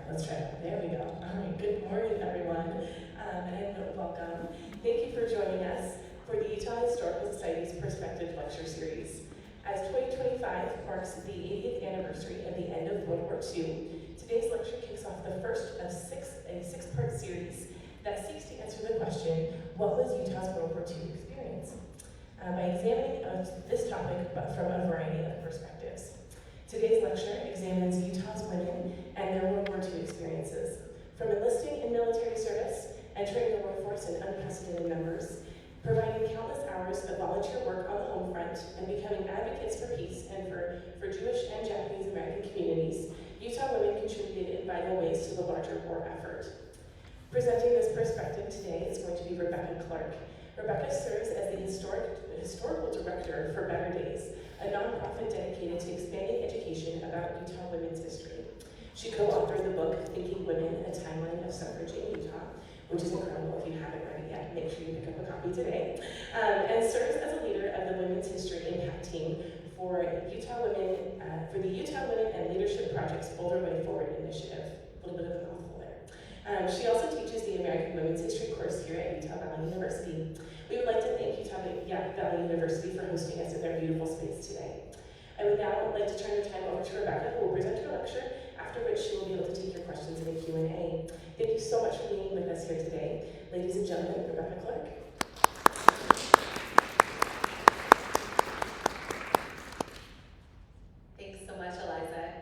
Let's try that. There we go. All right, good morning, everyone, and welcome. Thank you for joining us for the Utah Historical Society's Perspective Lecture Series. As 2025 marks the 80th anniversary of the end of World War II, today's lecture kicks off the first of a six-part series that seeks to answer the question, what was Utah's World War II experience? By examining this topic from a variety of perspectives. Today's lecture examines Utah's women and their World War II experiences, from enlisting in military service, entering the workforce in unprecedented numbers, providing countless hours of volunteer work on the home front, and becoming advocates for peace and for Jewish and Japanese American communities. Utah women contributed in vital ways to the larger war effort. Presenting this perspective today is going to be Rebekah Clark. Rebekah serves as the historical director for Better Days, a nonprofit dedicated to expanding education about Utah women's history. She co-authored the book, Thinking Women, A Timeline of Suffrage in Utah, which is incredible. If you haven't read it yet, make sure you pick up a copy today, and serves as a leader of the Women's History Impact Team for the Utah Women and Leadership Project's Bolder Way Forward initiative. A little bit of a mouthful there. She also teaches the American Women's History course here at Utah Valley University. We would like to thank Utah Valley University for hosting us in their beautiful space today. I would now like to turn the time over to Rebekah, who will present her lecture, after which she will be able to take your questions in a Q&A. Thank you so much for being with us here today. Ladies and gentlemen, Rebekah Clark. Thanks so much, Eliza.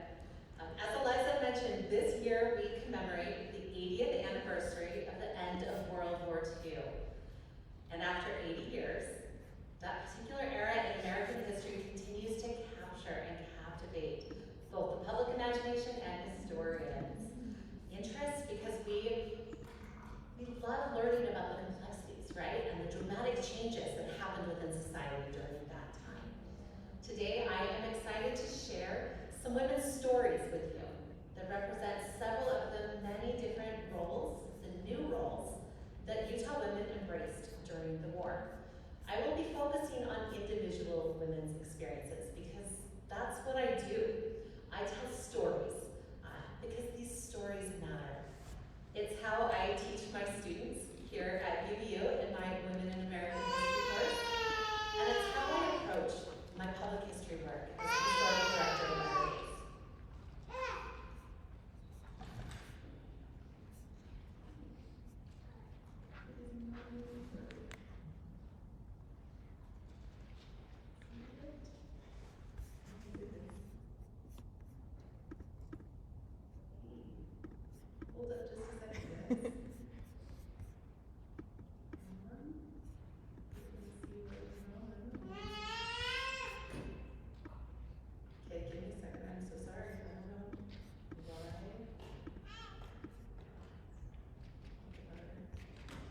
As Eliza mentioned, this year we commemorate the 80th anniversary of the end of World War II. And after 80 years, that particular era in American history continues to capture and captivate both the public imagination and historians' interest, because we love learning about the complexities, right? And the dramatic changes that happened within society during that time. Today, I am excited to share some women's stories with you that represent several of the many different roles, the new roles, that Utah women embraced during the war. I will be focusing on individual women's experiences because that's what I do. I tell stories because these stories matter. It's how I teach my students here at UVU in my Women in American History course, and it's how I approach my public history work as a historical director of Better Days. Hold up just a second, guys. Okay, give me a second. I'm so sorry. I don't know why.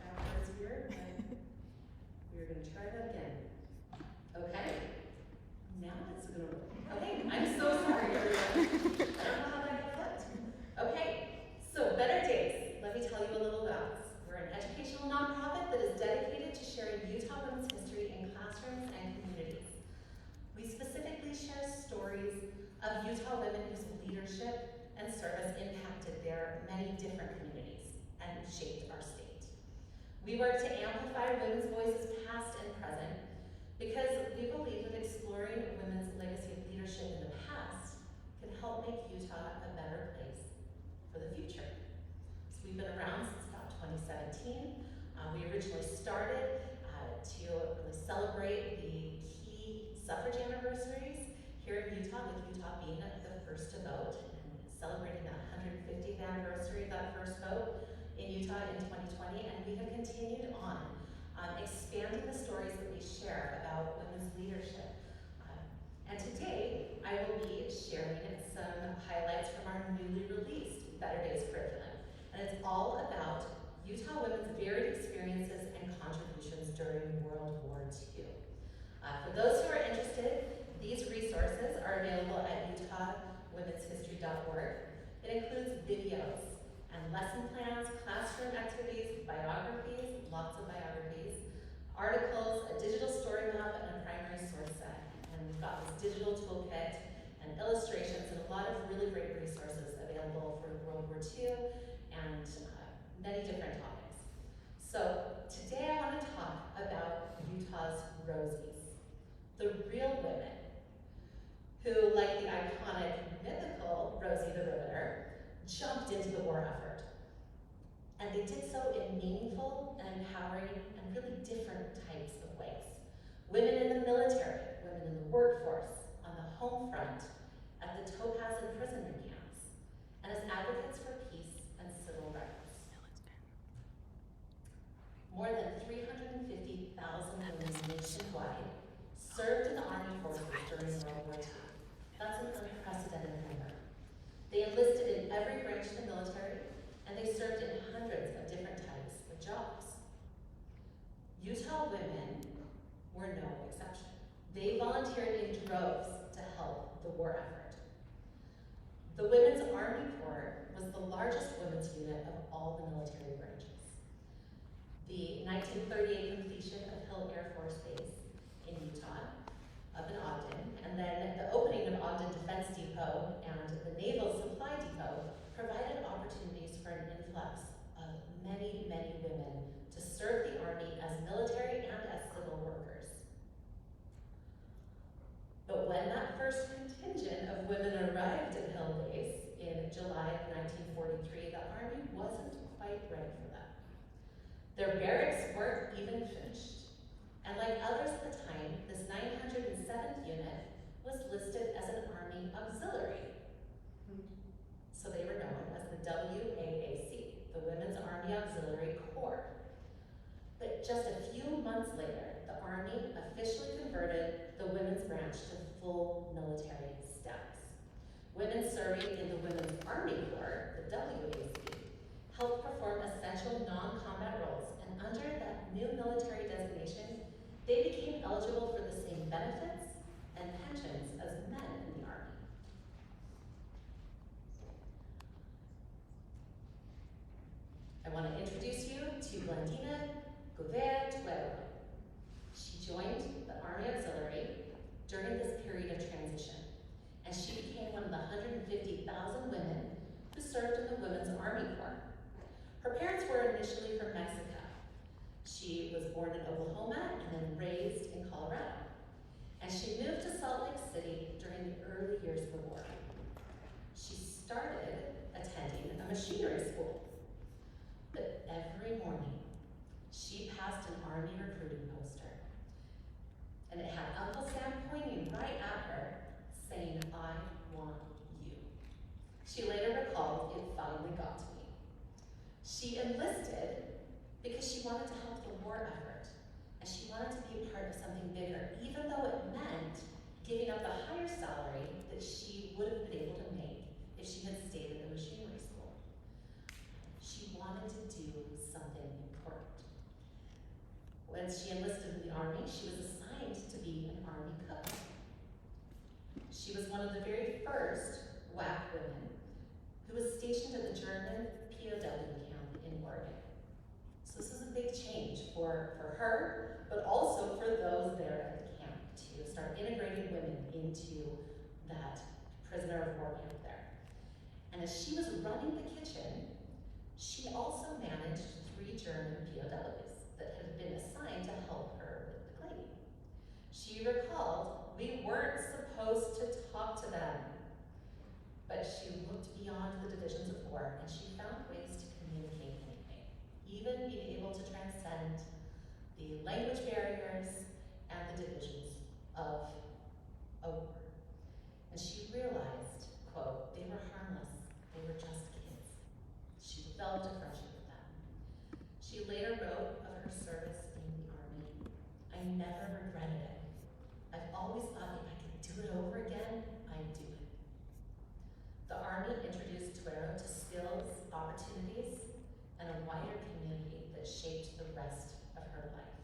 Backwards here, but we're going to try that again. Okay? Now it's going to work. Okay, I'm so sorry, everyone. I don't know how that got flipped. Okay, so Better Days. Let me tell you a little about us. We're an educational nonprofit that is dedicated to sharing Utah women's history in classrooms and communities. We specifically share stories of Utah women whose leadership and service impacted their many different communities and shaped our state. We work to amplify women's voices past and present because we believe that exploring women's legacy of leadership in the past can help make Utah a better place for the future. So we've been around since about 2017. We originally started to really celebrate the key suffrage anniversaries here in Utah, with Utah being the first to vote, and celebrating that 150th anniversary of that first vote in Utah in 2020. And we have continued on expanding the stories that we share about women's leadership. And today, I will be sharing some highlights from our newly released Better Days curriculum. And it's all about Utah women's varied experiences and contributions during World War II. For those who are interested, these resources are available at utahwomenshistory.org. It includes videos and lesson plans, classroom activities, biographies, lots of biographies, articles, a digital story map, and a primary source set. And we've got this digital toolkit and illustrations and a lot of really great resources available available for World War II, and many different topics. So today I want to talk about Utah's Rosies, the real women who, like the iconic mythical Rosie the Riveter, jumped into the war effort. And they did so in meaningful and empowering and really different types of ways. Women in the military, women in the workforce, on the home front, at the Topaz imprisonment camps, and as advocates for peace and civil rights. More than 350,000 women nationwide served in the Army forces during World War II. That's an unprecedented number. They enlisted in every branch of the military, and they served in hundreds of different types of jobs. Utah women were no exception. They volunteered in droves to help the war effort. The Women's Army Corps was the largest women's unit of all the military branches. The 1938 completion of Hill Air Force Base in Utah, up in Ogden, and then the opening of Ogden Defense Depot and the Naval Supply Depot provided opportunities for an influx of many, many women to serve the Army as military and as civil workers. But when that first contingent of women arrived at Hill Base in July of 1943, the Army wasn't quite ready for them. Their barracks weren't even finished. And like others at the time, this 907th unit was listed as an Army auxiliary. So they were known as the WAAC, the Women's Army Auxiliary Corps. But just a few months later, the Army officially converted the women's branch to full military status. Women serving in the Women's Army Corps, the WAAC, helped perform essential non-combat roles, and under that new military designation, they became eligible for the same benefits and pensions as men in the Army. I want to introduce you to Blandina Tuero. She joined the Army Auxiliary during this period of transition, and she became one of the 150,000 women who served in the Women's Army Corps. Her parents were initially from Mexico. She was born in Oklahoma and then raised in Colorado. And she moved to Salt Lake City during the early years of the war. She started attending a machinery school. But every morning, she passed an Army recruiting poster. And it had Uncle Sam pointing right at her, saying, "I want you." She later recalled, "It finally got to me." She enlisted because she wanted to help the war effort, and she wanted to be a part of something bigger, even though it meant giving up the higher salary that she would have been able to make if she had stayed in the machinery school. She wanted to do something important. When she enlisted in the Army, she was assigned to be an Army cook. She was one of the very first WWII women who was stationed at the German POW camp in Oregon. So this is a big change for her, but also for those there at the camp to start integrating women into that prisoner of war camp there. And as she was running the kitchen, she also managed 3 German POWs that had been assigned to help her with the cleaning. She recalled, "We weren't supposed to talk to them." But she looked beyond the divisions of war, and she found ways to communicate anyway, even being able to transcend the language barriers and the divisions of a war. And she realized, quote, "They were harmless, they were just kids." She developed a friendship with them. She later wrote of her service in the Army, "I never regretted it. I've always thought if I could do it over again, I'd do it." The Army introduced Tuero to skills, opportunities, and a wider community that shaped the rest of her life.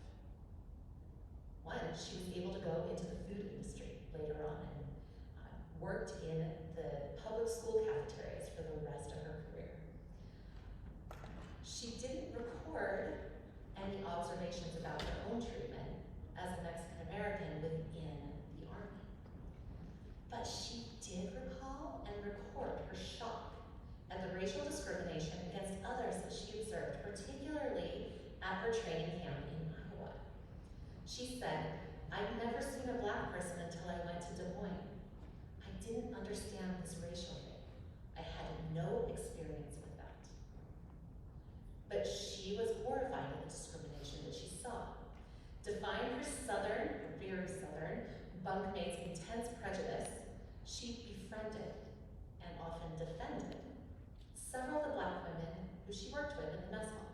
One, she was able to go into the food industry later on and worked in the public school cafeterias for the rest of her career. She didn't record any observations about her own treatment as a Mexican American within the Army. But she did recall and record her shock at her training camp in Iowa. She said, "I'd never seen a Black person until I went to Des Moines. I didn't understand this racial thing. I had no experience with that." But she was horrified at the discrimination that she saw. Defying her southern, or very southern, bunkmates' intense prejudice, she befriended and often defended several of the Black women who she worked with in the mess hall.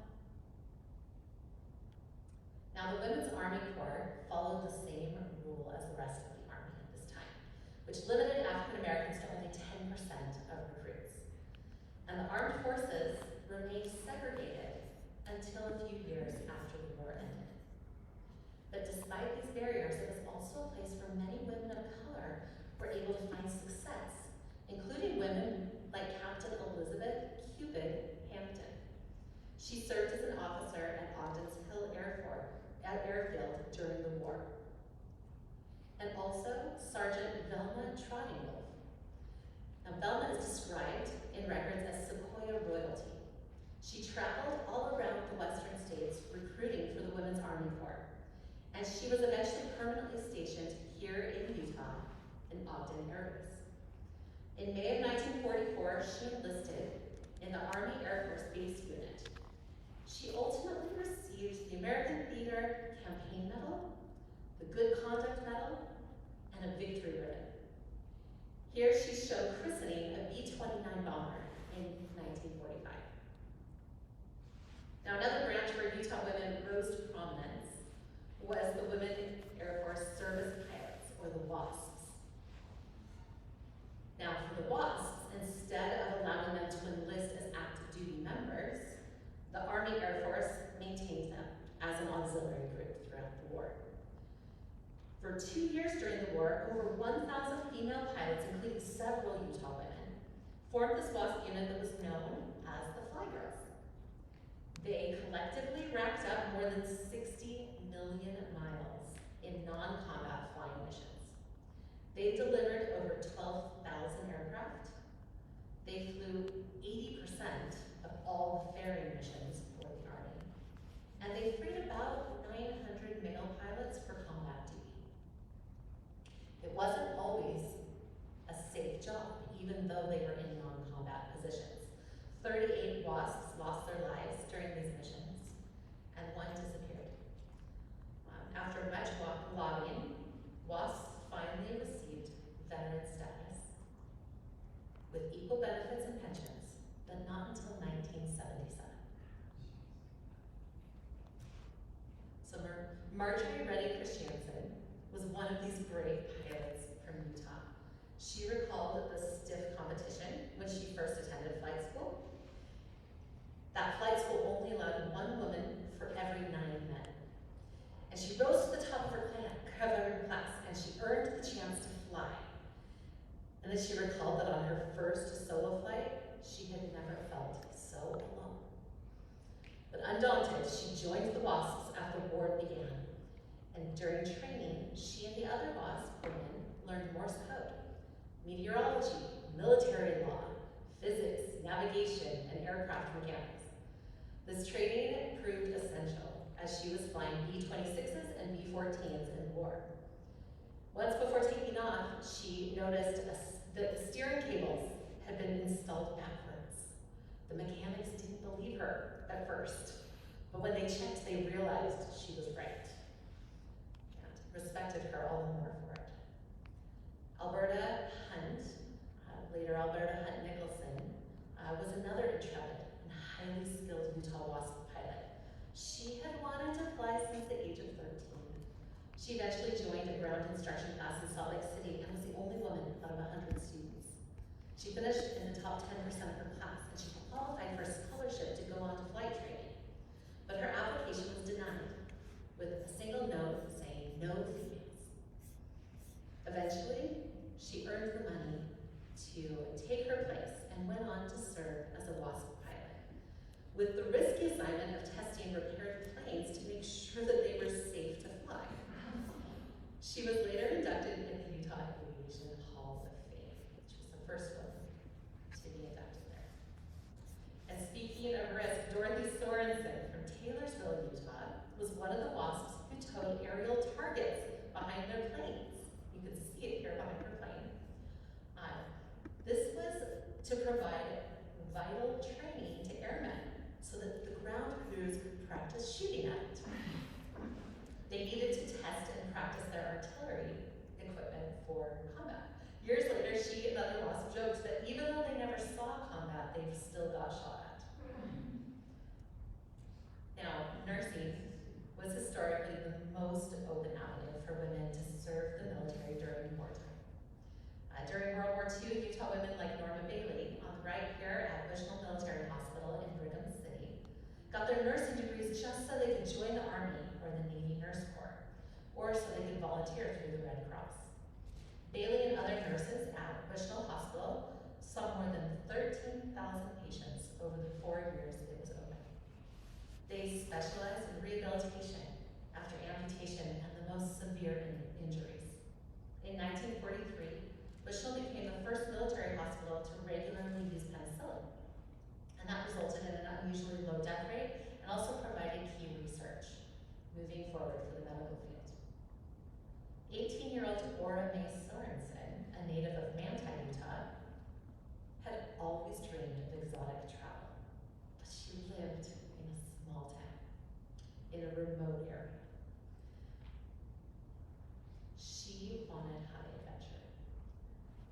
Now, the Women's Army Corps followed the same rule as the rest of the Army at this time, which limited African Americans to only 10% of recruits. And the armed forces remained segregated until a few years after the war ended. But despite these barriers, it was also a place where many women of color were able to find success, including women like Captain Elizabeth Cupid Hampton. She served as an officer at Ogden's Hill Airfield during the war. And also Sergeant Velma Trottingwolf. Now, Velma is described in records as Sequoia royalty. She traveled all around the western states recruiting for the Women's Army Corps, and she was eventually permanently stationed here in Utah in Ogden Air Base. In May of 1944, she enlisted in the Army Air Force Base Unit. She ultimately received the American Theater Campaign Medal, the Good Conduct Medal, and a Victory Ribbon. Here she showed christening a B-29 bomber in 1945. Now, another branch where Utah women rose to prominence was the Women Air Force Service Pilots, or the WASPs. Now, for the WASPs, instead of allowing them to enlist as active duty members, the Army Air Force maintained them as an auxiliary group throughout the war. For 2 years during the war, over 1,000 female pilots, including several Utah women, formed this WASP unit that was known as the Fly Girls. They collectively racked up more than 60 million miles in non-combat flying missions. They delivered over 12,000 aircraft. They flew 80% of all the ferry missions for the Army. And they freed about 900 male pilots for combat duty. It wasn't always a safe job, even though they were in non-combat positions. 38 WASPs lost their lives during these missions, and one disappeared. After much lobbying, WASPs finally received veteran status with equal benefits and pensions, but not until 1977. So Marjorie Reddy Christiansen was one of these brave pilots from Utah. She recalled the stiff competition when she first attended flight school. That flight school only allowed one woman for every 9 men. And she rose to the top of her class, and she earned the chance to fly. And then she recalled that on her first solo flight, she had never felt so alone. But undaunted, she joined the WASPs after the war began. And during training, she and the other WASP women learned Morse code, meteorology, military law, physics, navigation, and aircraft mechanics. This training proved essential as she was flying B-26s and B-14s in war. Once before taking off, she noticed that the steering cables had been installed backwards. The mechanics didn't believe her at first, but when they checked, they realized she was right and respected her all the more for it. Alberta Hunt, later Alberta Hunt Nicholson, was another intrepid and highly skilled Utah WASP pilot. She had wanted to fly since the age of 13. She eventually joined a ground instruction class in Salt Lake City and was the only woman out of 100 students. She finished in the top 10% of her class, and she qualified for a scholarship to go on to flight training. But her application was denied, with a single note saying no females. Eventually, she earned the money to take her place and went on to serve as a WASP pilot, with the risky assignment of testing repaired planes to make sure that they were safe to fly. She was later inducted in the Utah Aviation Hall of Fame, which was the first woman to be inducted there. And speaking of risk, Dorothy Sorensen from Taylorsville, Utah, for combat. Years later, she and other WASP joked that even though they never saw combat, they still got shot at. Now, nursing was historically the most open avenue for women to serve the military during wartime. During World War II, Utah women like Norma Bailey, on the right here at Bushnell Military Hospital in Brigham City, got their nursing degrees just so they could join the Army or the Navy Nurse Corps, or so they could volunteer through the Red Cross. Bailey and other nurses at Bushnell Hospital saw more than 13,000 patients over the 4 years it was open. They specialized in rehabilitation after amputation and the most severe injuries. In 1943, Bushnell became the first military hospital to regularly use penicillin, and that resulted in an unusually low death rate and also provided key research moving forward for the medical field. 18-year-old Ora Mae Sorensen, a native of Manti, Utah, had always dreamed of exotic travel, but she lived in a small town, in a remote area. She wanted high adventure.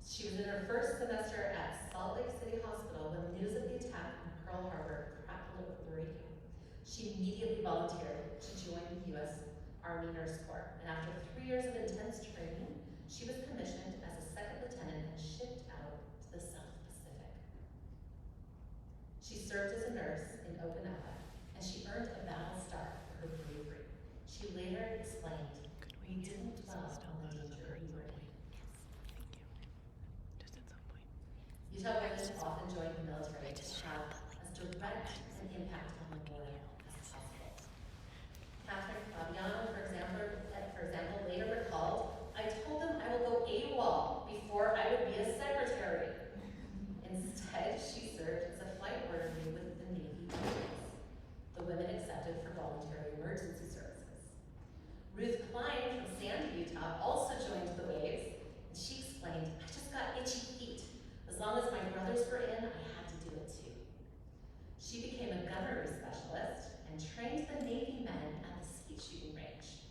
She was in her first semester at Salt Lake City Hospital when news of the attack on Pearl Harbor crackled over the radio. She immediately volunteered to join the U.S. Army Nurse Corps, and after 3 years of intense training, she was commissioned as a second lieutenant and shipped out to the South Pacific. She served as a nurse in Okinawa, and she earned a battle star for her bravery. She later explained, "We didn't dwell on the danger we were in." Utah women often join the military to have as direct an impact on the war as possible. Catherine Fabiano, for example, later recalled, "I told them I will go AWOL before I would be a secretary." Instead, she served as a flight orderly with the Navy Marines, the women accepted for voluntary emergency services. Ruth Klein from Sandy, Utah, also joined the waves, and she explained, "I just got itchy feet. As long as my brothers were in, I had to do it too." She became a gunnery specialist and trained the Navy men at the skeet shooting range.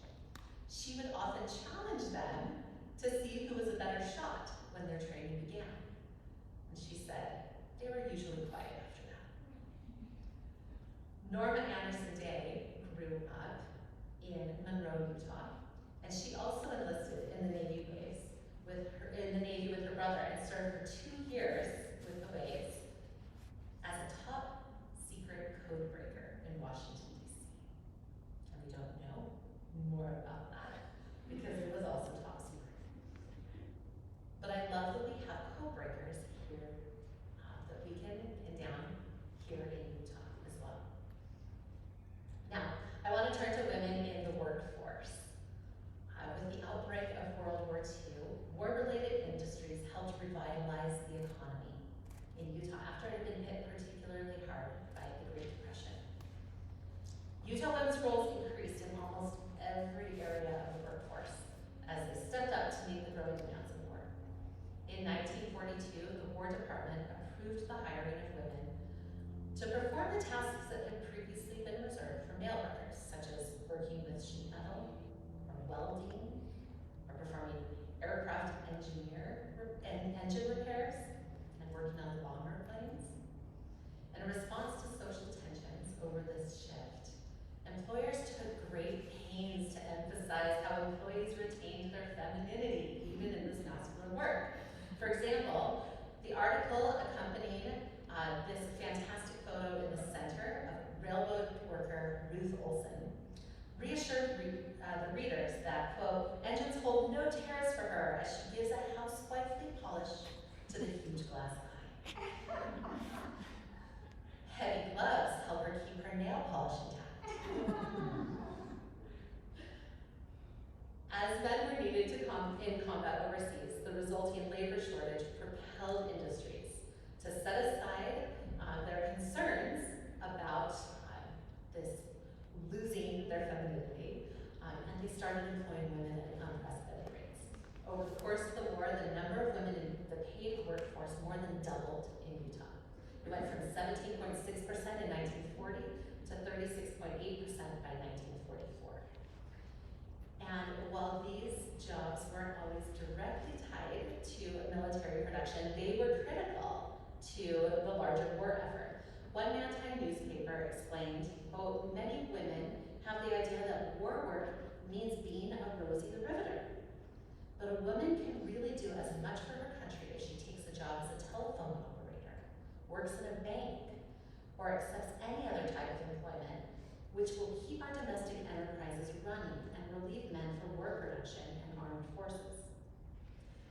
She would often challenge them to see who was a better shot when their training began. And she said they were usually quiet after that. Norma Anderson Day grew up in Monroe, Utah, and she also enlisted in the Navy with her brother and served for 2 years with the Waves as a top secret code breaker in Washington, D.C. And we don't know more about that because it was also top secret. But I love that we have code breakers here that we can pin down here in Utah as well. Now, I want to turn to women in the workforce. With the outbreak of World War II, war-related industries helped revitalize the economy in Utah after it had been hit particularly hard by the Great Depression. Utah women's roles increased in almost every area of the workforce as they stepped up to meet the growing demands of war. In 1942, the War Department approved the hiring of women to perform the tasks that had previously been reserved for male workers, such as working with sheet metal, or welding, or performing aircraft engine repairs, and working on the bomber planes. In response to social tensions over this shift, employers took great pains to emphasize how employees retained their femininity, even in this masculine work. For example, the article accompanying this fantastic photo in the center of railroad worker Ruth Olson reassured the readers that, quote, "engines hold no terrors for her as she gives a housewifely polish to the huge glass eye. Heavy gloves help her keep her nail polish intact." As men were needed in combat overseas, the resulting labor shortage propelled industries to set aside their concerns about this losing their femininity, and they started employing women at unprecedented rates. Over the course of the war, the number of women in the paid workforce more than doubled in Utah. It went from 17.6% in 1940 to 36.8% by 1944. And while these jobs weren't always directly tied to military production, they were critical to the larger war effort. One Manti newspaper explained, quote, "Many women have the idea that war work means being a Rosie the Riveter. But a woman can really do as much for her country if she takes a job as a telephone operator, works in a bank, or accepts any other type of employment, which will keep our domestic enterprises running and relieve men from war production and armed forces."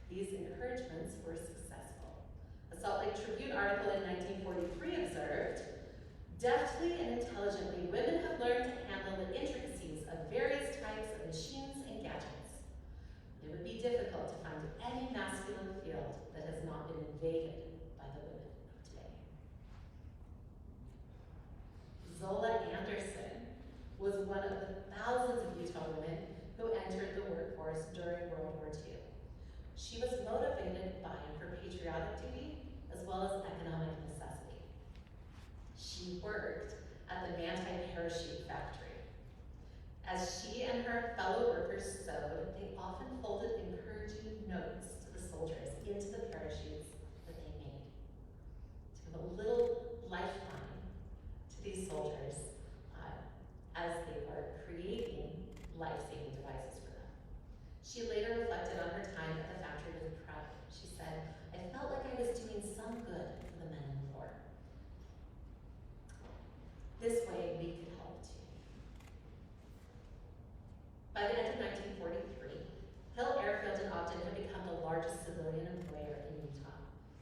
These encouragements were successful. A Salt Lake Tribune article in 1943 observed, "Deftly and intelligently, women have learned to handle the intricacies of various types of machines and gadgets. It would be difficult to find any masculine field that has not been invaded by the women of today." Zola Anderson was one of the thousands of Utah women who entered the workforce during World War II. She was motivated by her patriotic duty as well as economic necessity. She worked at the Manti parachute factory. As she and her fellow workers sewed, they often folded encouraging notes to the soldiers into the parachutes that they made, to give a little lifeline to these soldiers as they were creating life-saving devices for them. She later reflected on her time at the factory with pride. She said, "I felt like I was doing some good for the men in war. This way we could help too." By the end of 1943, Hill Airfield in Ogden had become the largest civilian employer in Utah.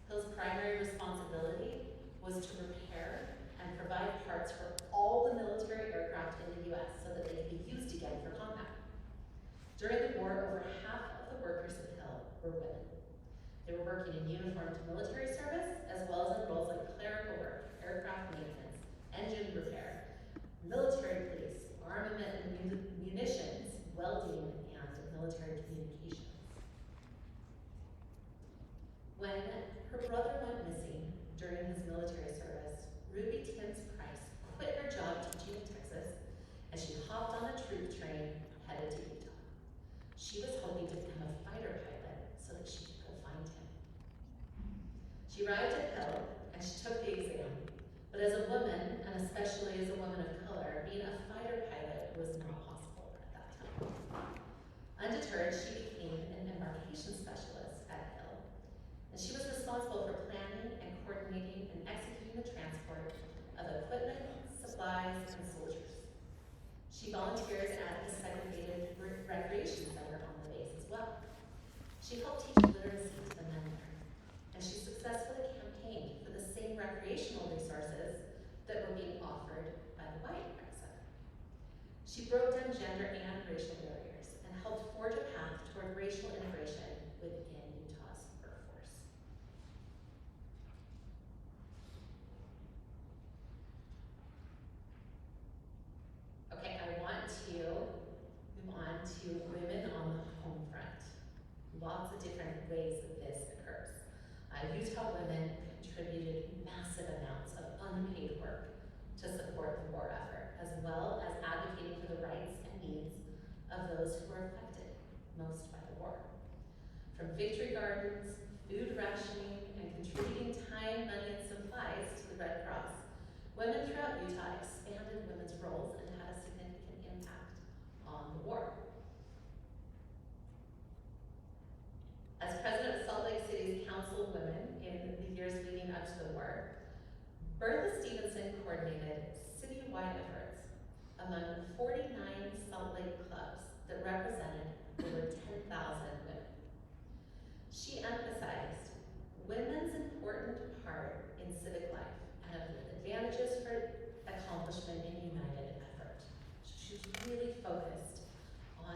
Hill's primary responsibility was to repair and provide parts for all the military aircraft in the U.S. so that they could be used again for combat. During the war, over half of the workers at Hill were women. They were working in uniformed military service, as well as in roles like clerical work, aircraft maintenance, engine repair, military police, armament and munitions, welding, and military communications. When her brother went missing during his military service, Ruby Timms Price quit her job teaching in Texas, and she hopped on a troop train headed to Utah. She was hoping to become a fighter pilot so that she could go find him. She arrived at Hill and she took the exam, but as a woman, and especially as a woman of color, being a fighter pilot was not possible at that time. Undeterred, she became an embarkation specialist at Hill, and she was responsible for planning and coordinating and executing the transport of equipment, supplies, and soldiers. She volunteered at the segregated recreation center on the base as well. She helped teach literacy to the men there, and she successfully campaigned for the same recreational resources that were being offered by the WWII Rec Center. She broke down gender and racial barriers and helped forge a path toward racial integration within Utah's workforce. Okay, I want to move on to women on the home front. Lots of different ways that this occurs. Utah women contributed massive amounts of unpaid work to support the war effort, as well as advocating for the rights and needs of those who were affected most by the war. From victory gardens, food rationing, and contributing time, money, and supplies to the Red Cross, women throughout Utah expanded women's roles and had a significant impact on the war. As president of Salt Lake City's Council of Women in the years leading up to the war, Bertha Stevenson coordinated citywide efforts among 49 Salt Lake clubs that represented over 10,000 women. She emphasized women's important part in civic life and the advantages for accomplishment in united effort. She was really focused on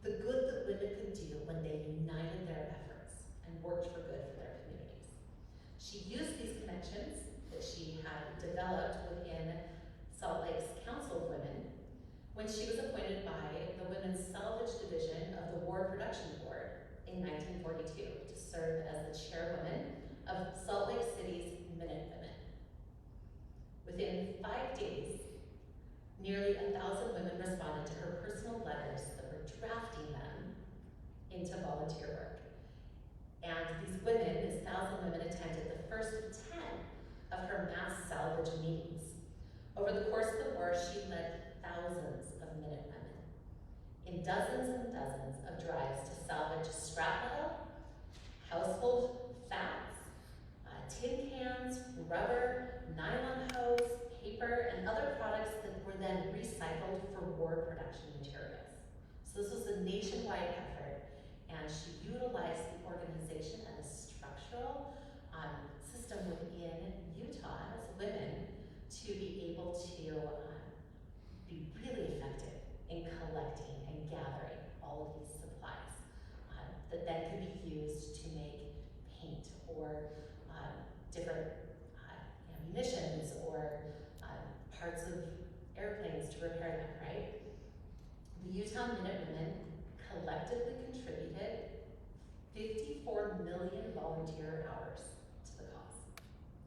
the good that women could do when they united their efforts and worked for good for their communities. She used these connections that she had developed within Salt Lake's Council of Women when she was appointed by the Women's Salvage Division of the War Production Board in 1942 to serve as the chairwoman of Salt Lake City's Minute Women. Within 5 days, nearly 1,000 women responded to her personal letters that were drafted her mass salvage meetings. Over the course of the war, she led thousands of Minutewomen in dozens and dozens of drives to salvage scrap metal, household fats, tin cans, rubber, nylon hose, paper, and other products that were then recycled for war production materials. So this was a nationwide effort, and she utilized the organization and the structural system within Utah as women to be able to be really effective in collecting and gathering all of these supplies that then could be used to make paint or different munitions or parts of airplanes to repair them, right? The Utahn Minutewomen collectively contributed 54 million volunteer hours to the cause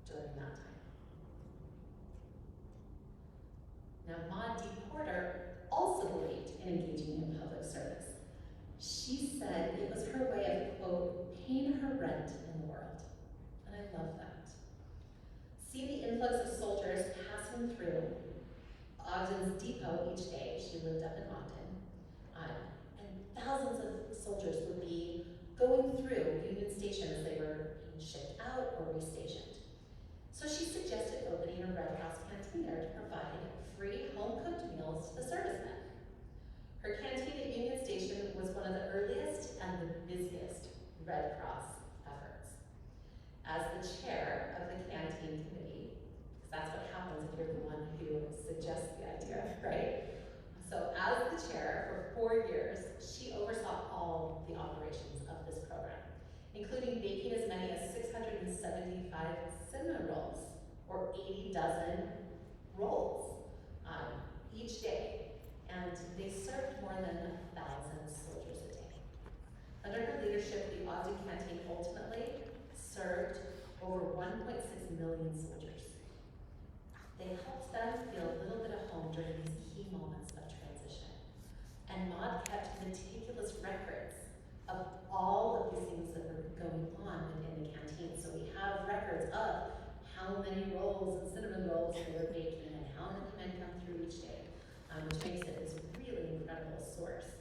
during that time. Now, Maud D. Porter also believed in engaging in public service. She said it was her way of, quote, paying her rent in the world. And I love that. Seeing the influx of soldiers passing through Ogden's depot each day, she lived up in Ogden, and thousands of soldiers would be going through Union Station as they were being shipped out or restationed. So she suggested opening a Red Cross canteen there to provide free home-cooked meals to the servicemen. Her canteen at Union Station was one of the earliest and the busiest Red Cross efforts. As the chair of the canteen committee, because that's what happens if you're the one who suggests the idea, right? So as the chair for 4 years, she oversaw all the operations of this program, including baking as many as 675 cinnamon rolls, or 80 dozen rolls each day, and they served more than 1,000 soldiers a day. Under her leadership, the Ogden Canteen ultimately served over 1.6 million soldiers. They helped them feel a little bit at home during these key moments of transition. And Maud kept meticulous records of all of these things that were going on within the canteen. So we have records of how many rolls and cinnamon rolls they were baking and how many men come through each day, which makes it this really incredible source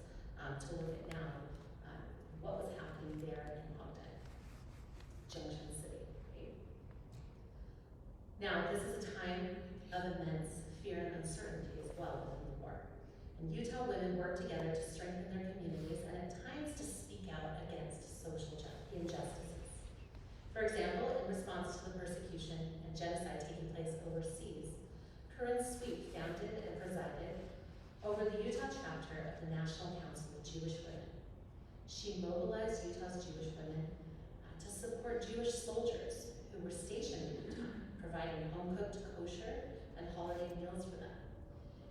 to look at now what was happening there in Ogden, Junction City. Right? Now, this is a time of immense fear and uncertainty as well within the war. And Utah women worked together to strengthen their communities and at times to speak out against social injustices. For example, in response to the persecution and genocide taking place overseas, Corinne Sweet founded and presided over the Utah chapter of the National Council of Jewish Women. She mobilized Utah's Jewish women to support Jewish soldiers who were stationed in Utah, providing home-cooked kosher and holiday meals for them.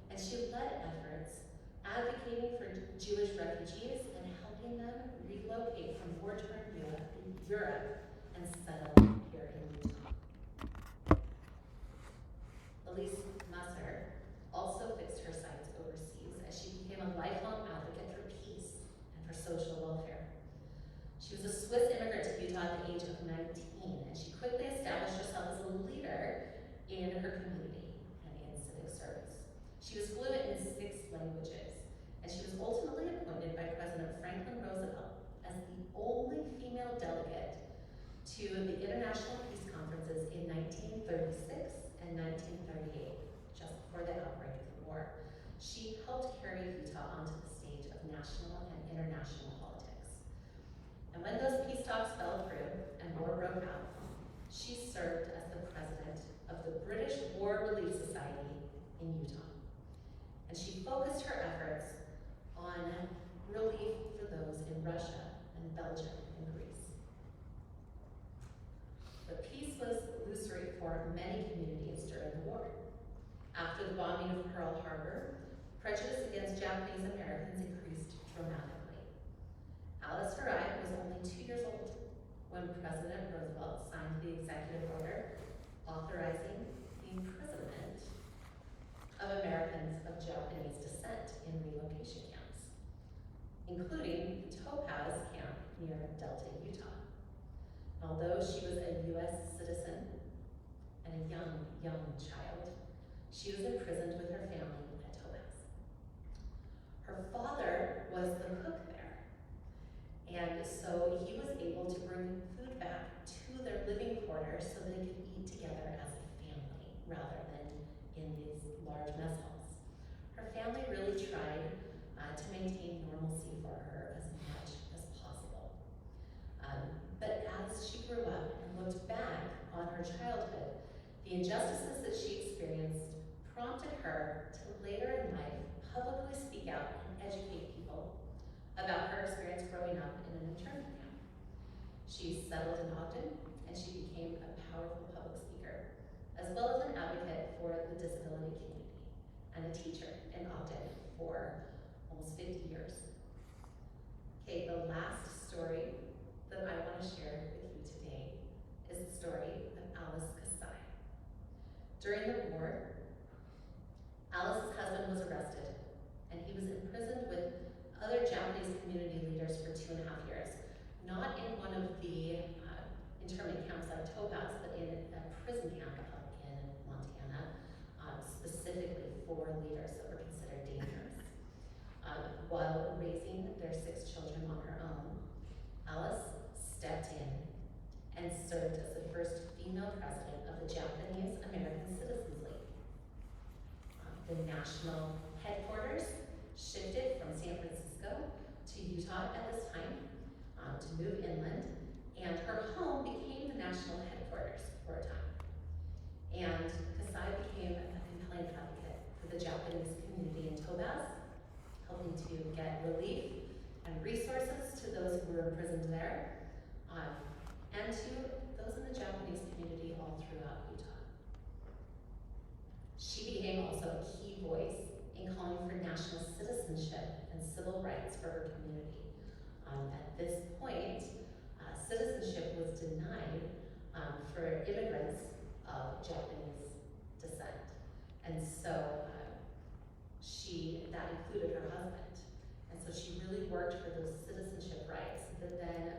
And she led efforts advocating for Jewish refugees and helping them relocate from war-torn Europe and settle here in Utah. Elise Musser also fixed her sights overseas as she became a lifelong advocate for peace and for social welfare. She was a Swiss immigrant to Utah at the age of 19, and she quickly established herself as a leader in her community and in civic service. She was fluent in 6 languages, and she was ultimately appointed by President Franklin Roosevelt as the only female delegate to the International Peace Conferences in 1936 and 1938, just before the outbreak of the war. She helped carry Utah onto the stage of national and international politics. And when those peace talks fell through and war broke out, she served as the president of the British War Relief Society in Utah. And she focused her efforts on relief for those in Russia and Belgium and Greece. But peace was illusory for many communities during the war. After the bombing of Pearl Harbor, prejudice against Japanese Americans increased dramatically. Alice Farai was only 2 years old when President Roosevelt signed the executive order authorizing the imprisonment of Americans of Japanese descent in relocation camps, including the Topaz camp near Delta, Utah. Although she was a U.S. citizen and and a young child. She was imprisoned with her family at Topaz. Her father was the cook there, and so he was able to bring food back to their living quarters so they could eat together as a family rather than in these large mess halls. Her family really tried to maintain normalcy for her as much as possible. But as she grew up and looked back on her childhood, the injustices that she experienced prompted her to later in life publicly speak out and educate people about her experience growing up in an internment camp. She settled in Ogden, and she became a powerful public speaker, as well as an advocate for the disability community, and a teacher in Ogden for almost 50 years. Okay, the last story that I want to share with you today is the story of Alice Kasai. During the war, Alice's husband was arrested, and he was imprisoned with other Japanese community leaders for 2.5 years, not in one of the internment camps like Topaz, but in a prison camp up in Montana, specifically for leaders that were considered dangerous. While raising their 6 children on her own, Alice stepped in and served as the first female president of the Japanese American Citizens League. The national headquarters shifted from San Francisco to Utah at this time to move inland, and her home became the national headquarters for a time. And Kasai became a compelling advocate for the Japanese community in Topaz, helping to get relief and resources to those who were imprisoned there, and to those in the Japanese community all throughout Utah. She became also a key voice in calling for national citizenship and civil rights for her community. At this point, citizenship was denied for immigrants of Japanese descent. And so that included her husband. And so she really worked for those citizenship rights that then,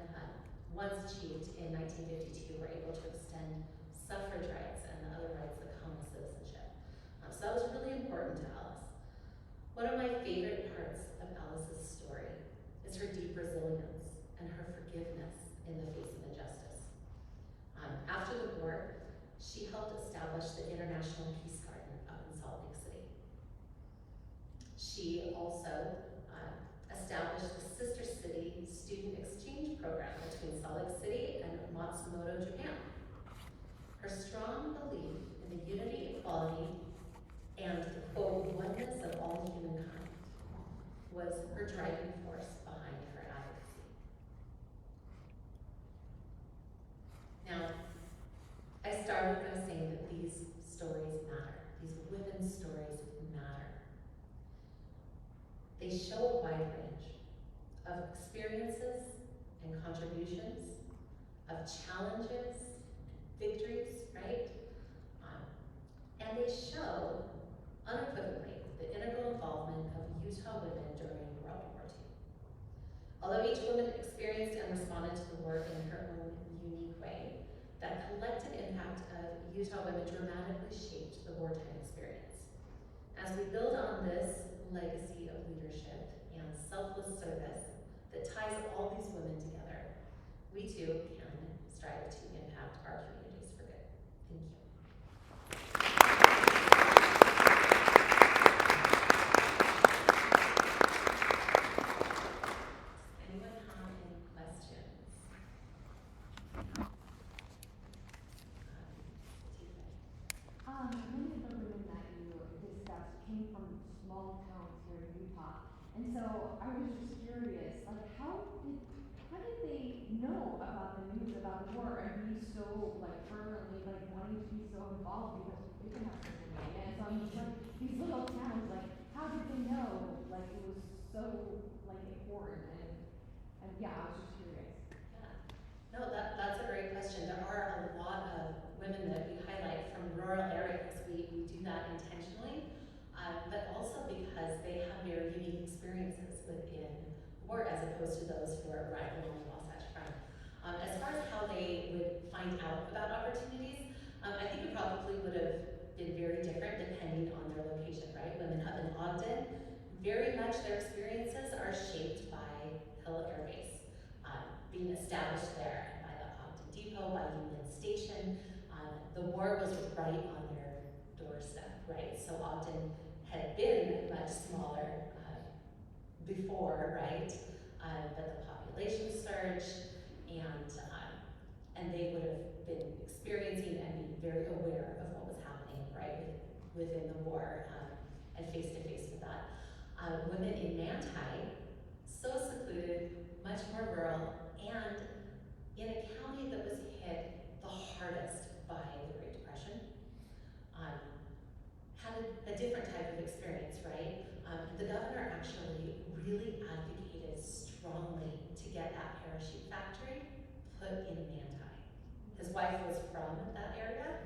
once achieved in 1952, were able to extend suffrage rights and the other rights that come with citizenship. So that was really important to Alice. One of my favorite parts of Alice's story is her deep resilience and her forgiveness in the face of injustice. After the war, she helped establish the International Peace Garden up in Salt Lake City. She also established the Sister City Student Exchange Program between Salt Lake City and Matsumoto, Japan. Her strong belief in the unity, equality, and the quote, oneness of all humankind was her driving force behind her advocacy. Now, I started by saying that these stories matter. These women's stories matter. They show a wide range of experiences and contributions, of challenges, victories, right? And they show unequivocally the integral involvement of Utah women during World War II. Although each woman experienced and responded to the war in her own unique way, that collective impact of Utah women dramatically shaped the wartime experience. As we build on this legacy of leadership and selfless service that ties all these women together, we too can strive to impact our communities for good. Thank you. Anyone have any questions? Many of the women that you discussed came from small towns here in Utah, and so I was just curious, like how did they know about the news about the war and be so like fervently like wanting to be so involved because we didn't have social media, and so I'm just like these little towns, like how did they know like it was so like important and yeah, I was just curious. Yeah. No, that's a great question. There are a lot of women that we highlight from rural areas. We do that intentionally, but also because they have very unique experiences within war as opposed to those who are arriving on the Wasatch Front. As far as how they would find out about opportunities, I think it probably been very different depending on their location, right? Women up in Ogden, very much their experiences are shaped by Hill Air Base, being established there by the Ogden Depot, by Union Station. The war was right on their doorstep, right? So Ogden had been much smaller before, right? But the population surged, and they would have been experiencing and being very aware of what was happening, right, within the war, and face to face with that. Women in Manti, so secluded, much more rural, and in a county that was hit the hardest by the Great Depression, had a different type of experience, right? The governor actually really advocated strongly to get that parachute factory put in Manti. His wife was from that area,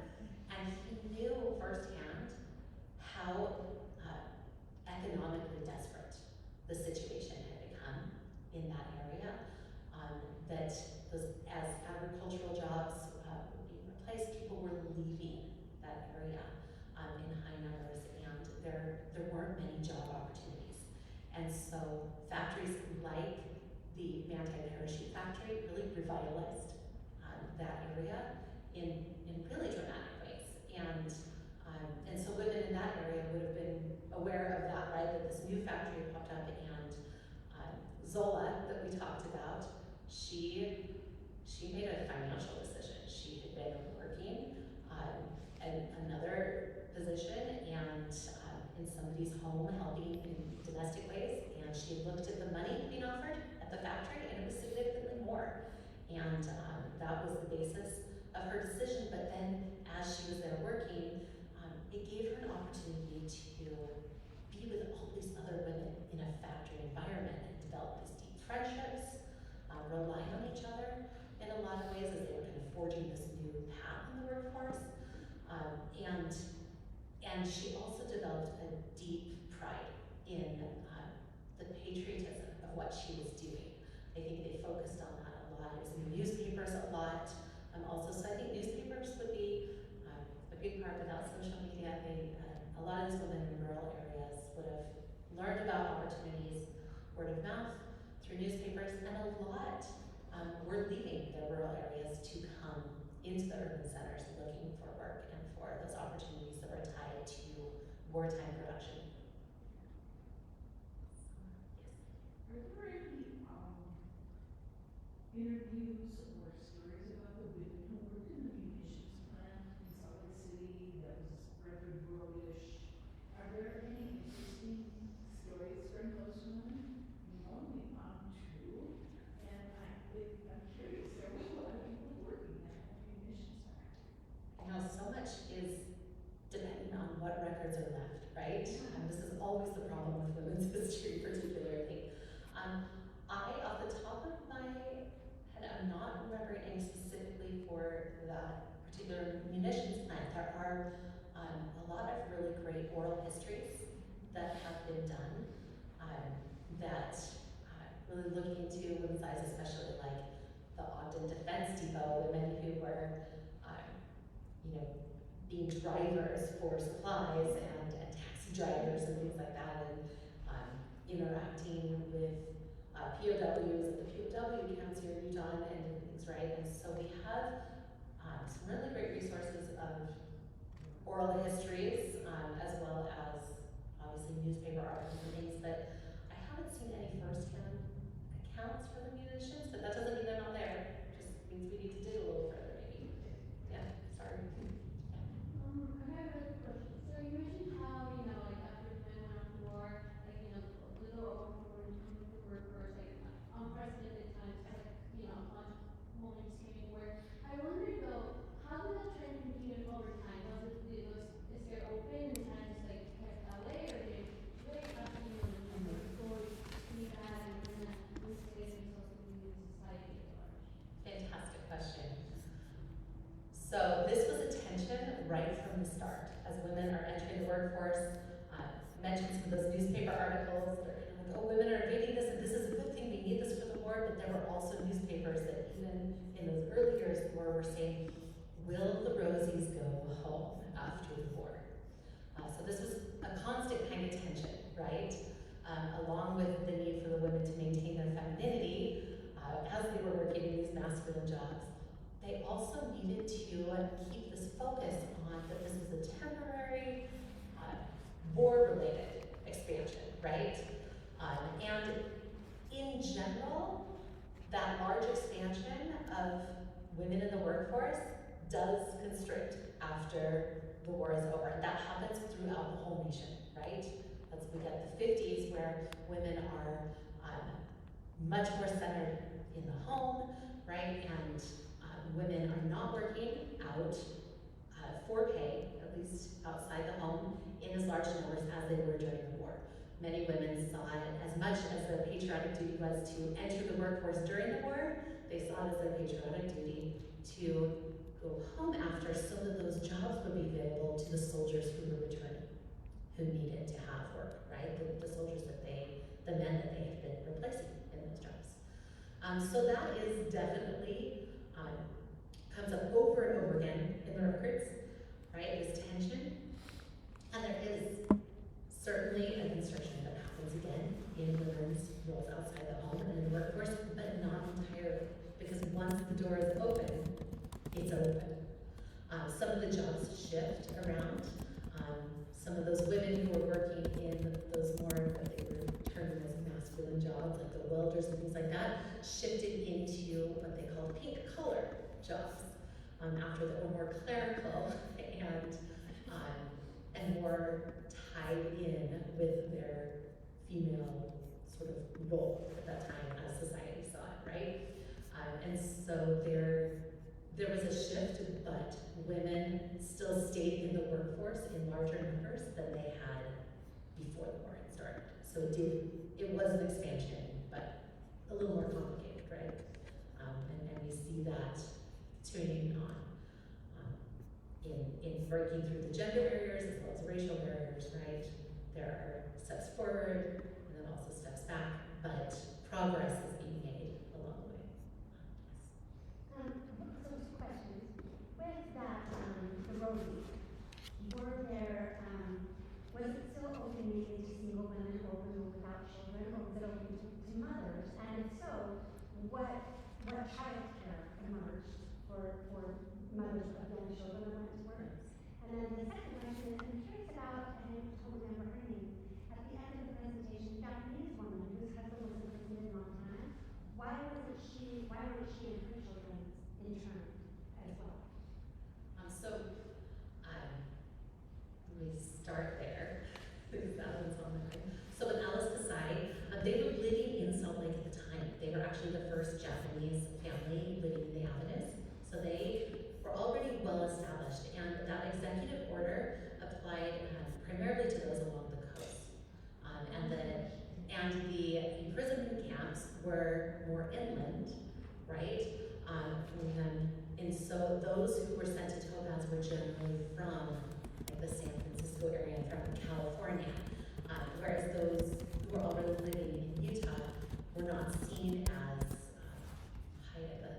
and he knew firsthand how economically desperate the situation had become in that area. That as agricultural jobs were being replaced, people were leaving that area in high numbers, and there weren't many job opportunities. And so factories like the Manti Parachute Factory really revitalized that area in really dramatic ways. And so women in that area would have been aware of that, right? That this new factory popped up, and Zola, that we talked about, she made a financial decision. She had been working in another position and in somebody's home helping in domestic ways, and she looked at the money being offered at the factory, and it was significantly more. And that was the basis of her decision. But then as she was there working, it gave her an opportunity to be with all these other women in a factory environment and develop these deep friendships, rely on each other in a lot of ways as they were kind of forging this new path in the workforce. And she also developed a deep pride in the patriotism of what she was doing. I think they focused on that a lot. It was in the newspapers a lot. Also, so I think newspapers would be a big part without social media. A lot of these women in rural areas would have learned about opportunities, word of mouth, through newspapers, and a lot were leaving their rural areas to come into the urban centers looking for work and for those opportunities that were tied to wartime production. Are there any interviews or stories about the women who worked in the munitions plant in Salt Lake City that was rather rural-ish? Are there any interesting stories from those women? We've only found two, and I'm curious, there was a lot of people working at the munitions factory. You know, so much is depending on what records are left, right? This is always the problem with women's history, particularly. Off the top of my head, I'm not remembering any specifically for that particular munitions plant. There are a lot of really great oral histories that have been done that really look into women's lives, especially like the Ogden Defense Depot, women who were, being drivers for supplies and taxi drivers and things like that, and interacting with POWs at the POW camps here in Utahn and things, right? And so we have some really great resources of oral histories, as well as obviously newspaper articles and things, but I haven't seen any firsthand accounts for the munitions, but that doesn't mean they're not there. It just means we need to dig a little further, maybe. Yeah, sorry. I have a question. So you mentioned how, like after the men went off to war, the workforce, unprecedented times, moments came where I wonder though, how did that trend continue over time? Is there open and kind of just kept that way, or did it wait after the stories we had and then this space and social media society at large? Fantastic question. So this was a tension right from the start. As women are entering the workforce, mentioned some of those newspaper articles, they're kind of like, oh, women are invading this, and this is a good thing, we need this for the war, but there were also newspapers that even in those early years of the war were saying, will the Rosies go home after the war? along with the need for the women to maintain their femininity as they were working in these masculine jobs, they also needed to keep this focus on that this was a temporary, war-related expansion, right? And in general, that large expansion of women in the workforce does constrict after the war is over. And that happens throughout the whole nation, right? That's, we get the 50s where women are much more centered in the home, right? And women are not working out for pay, at least outside the home, in as large numbers as they were during the war. Many women saw it as much as their patriotic duty was to enter the workforce during the war, they saw it as their patriotic duty to go home after so that those jobs would be available to the soldiers who were returning, who needed to have work, right? The soldiers that the men that they had been replacing in those jobs. So that is definitely, comes up over and over again in the records, right? This tension. And there is certainly a constriction that happens again in women's roles outside the home and in the workforce, but not entirely, because once the door is open, it's open. Some of the jobs shift around. Some of those women who are working in those more, what they were termed as masculine jobs, like the welders and things like that, shifted into what they called pink collar jobs, after that were more clerical and more tied in with their female sort of role at that time as society saw it, right? And so there was a shift, but women still stayed in the workforce in larger numbers than they had before the war had started. So it was an expansion, but a little more complicated, right? And we see that tuning on in breaking through the gender barriers as well as racial barriers, right? There are steps forward and then also steps back, but progress is being made along the way. So two questions. With that, the Rosies, were there, was it still open mainly to single women or women without children, or was it open to mothers? And if so, what child care emerged for mothers of young children that went to work? And then the second question is, I'm curious about, and I don't remember her name, at the end of the presentation, Japanese woman whose husband was imprisoned in Montana. Why weren't she and her children interned as well? Let me start there, because that one's on the right. So with Alice Kasai, they were living in Salt Lake at the time. They were actually the first Japanese family living in the Avenis. So they were already well established, and that executive order applied primarily to those along the coast. And the imprisonment camps were more inland, right? And so those who were sent to Topaz were generally from like the San Francisco area, from California, whereas those who were already living in Utah were not seen as high of a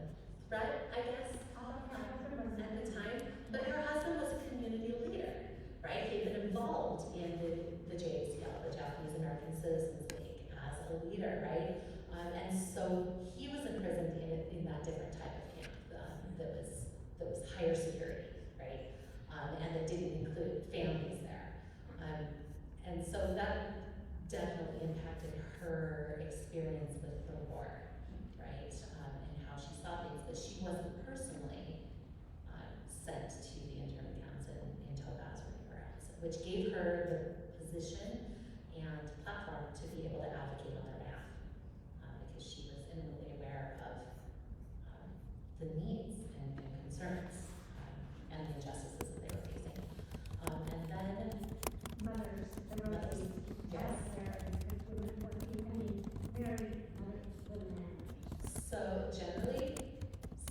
threat, I guess, at the time. But her husband was a community leader, right? He'd been involved in the JACL, the Japanese American Citizens League, as a leader, right? And so he was imprisoned in that different type of camp that was higher security, right? And that didn't include families there. And so that definitely impacted her experience with the war, right? And how she saw things, but she wasn't personally sent to the internment camps in Topaz or anywhere else, which gave her the position and platform to be able to advocate on their behalf, because she was intimately aware of the needs and concerns and the injustices that they were facing. And then Mothers, the Rosies, yes. women working, married women. So generally,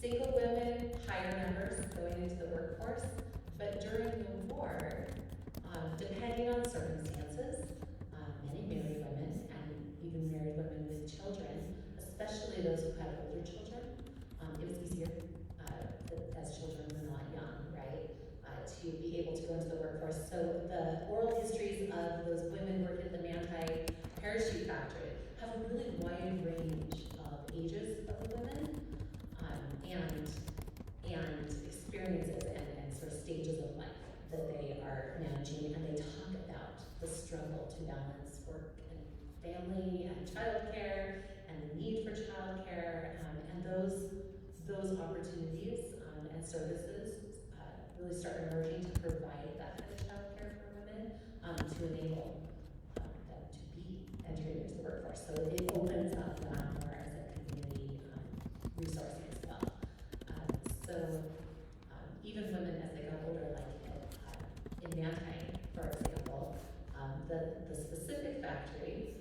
single women, higher numbers going into the workforce, but during the war, depending on circumstances, many married women and even married women with children, especially those who had older children, it was easier as children were not young, right, to be able to go into the workforce. So the oral histories of those women working at the Manti parachute factory family and childcare and the need for childcare, and those opportunities and services really start emerging to provide that kind of childcare for women to enable them to be entering into the workforce. So it opens up that more as a community resourcing as well. Even women as they got older, like in Utahn, for example, the specific factory,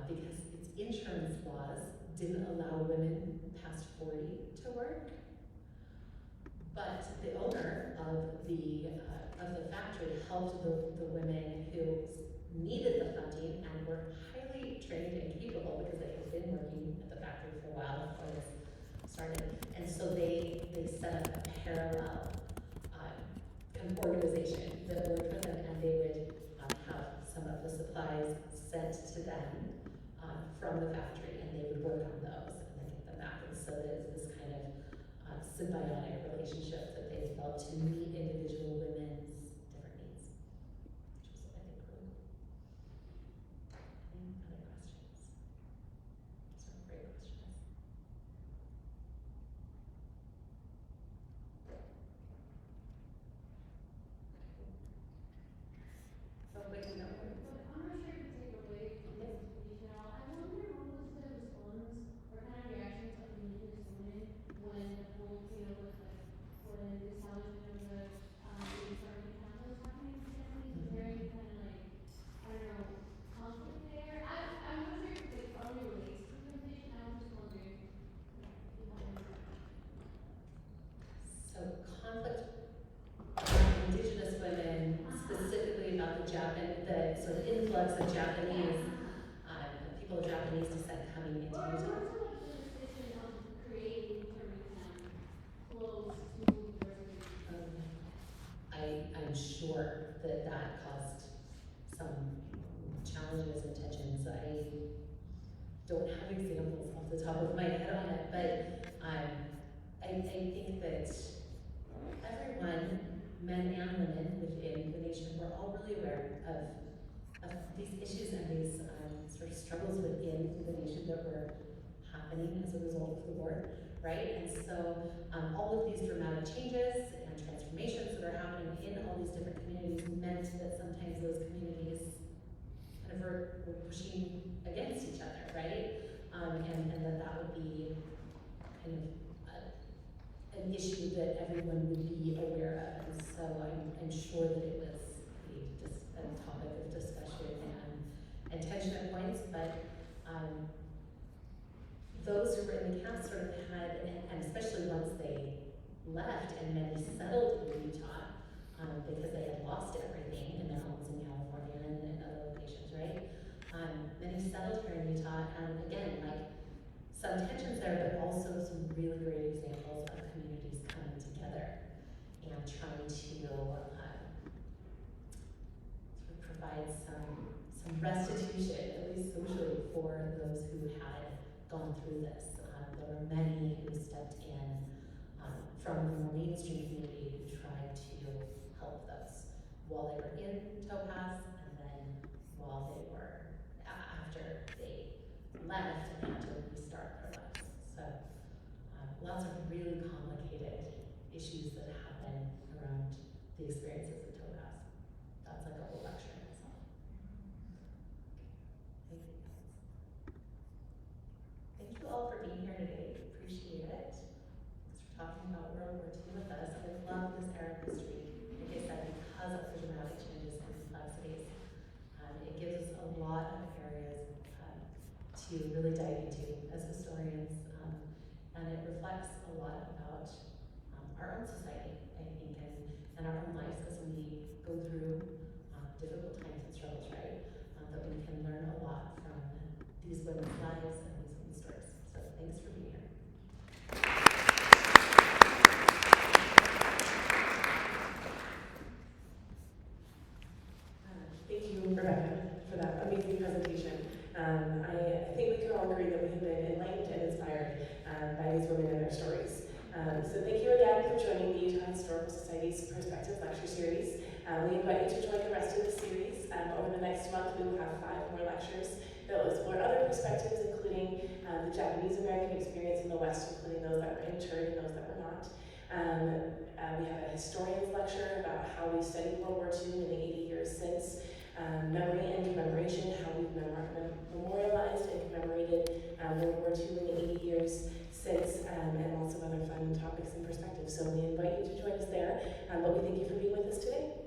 because its insurance laws didn't allow women past 40 to work, but the owner of the factory helped the women who needed the funding and were highly trained and capable because they had been working at the factory for a while before this started. And so they set up a parallel organization that worked for them, and they would have some of the supplies sent to them from the factory, and they would work on those and then get them back. And so there's this kind of symbiotic relationship that they developed to meet individual women's different needs, which was, I think, really cool. Any other questions? Some great questions. So quick to know. I'm not sure if you take away from this detail. I wonder what was the response or kind of reactions of the indigenous women when the whole, when the establishment of the starting camp was happening in families? Was there any kind of I don't know, conflict there? I'm not sure if it probably relates to the position. I was just wondering if you had any. So conflict indigenous women, specifically about the sort of influx of Japanese people of Japanese descent coming into Or Utah. also like the decision of creating internment camp close to the reservation. I'm sure that caused some challenges and tensions. I don't have examples off the top of my head on it, but I think that everyone, men and women within the nation, were all really aware of these issues and these sort of struggles within the nation that were happening as a result of the war, right? And so all of these dramatic changes and transformations that are happening in all these different communities meant that sometimes those communities kind of were pushing against each other, right? And that would be kind of an issue that everyone would be aware of. And so I'm sure that it was a topic of discussion and tension at points, but those who were in the camp sort of had, and especially once they left and many settled in Utah, because they had lost everything in their homes in California and other locations, right? Many settled here in Utah, and again, like some tensions there, but also some really great examples of communities coming together and trying to sort of provide some restitution, at least socially, for those who had gone through this. There were many who stepped in from the more mainstream community who tried to help those while they were in Topaz, and then while they were, after they left and had to restart their lives. So lots of really complicated issues that happen around the experiences of Topaz. That's like a whole lecture in itself. Thank you guys. Thank you all for being here today. Appreciate it. Thanks for talking about World War II with us. I love this era of history, like I said, because of the dramatic changes and complexities. It gives us a lot of areas to really dive into as historians, and it reflects a lot about our own society, I think, and our own lives as we go through difficult times and struggles, right? That we can learn a lot from these women's lives and these women's stories. So thanks for being here. Thank you, Rebekah, for that amazing presentation. I think we can all agree that we have been enlightened and inspired by these women and their stories. So thank you again for joining the Utah Historical Society's Perspective Lecture Series. We invite you to join the rest of the series. Over the next month, we will have 5 more lectures that They'll explore other perspectives, including the Japanese American experience in the West, including those that were interned and those that were not. We have a historian's lecture about how we studied World War II in the 80 years since, memory and commemoration, how we've memorialized and commemorated World War II in the 80 years since, and lots of other fun topics and perspectives. So we invite you to join us there, but we thank you for being with us today.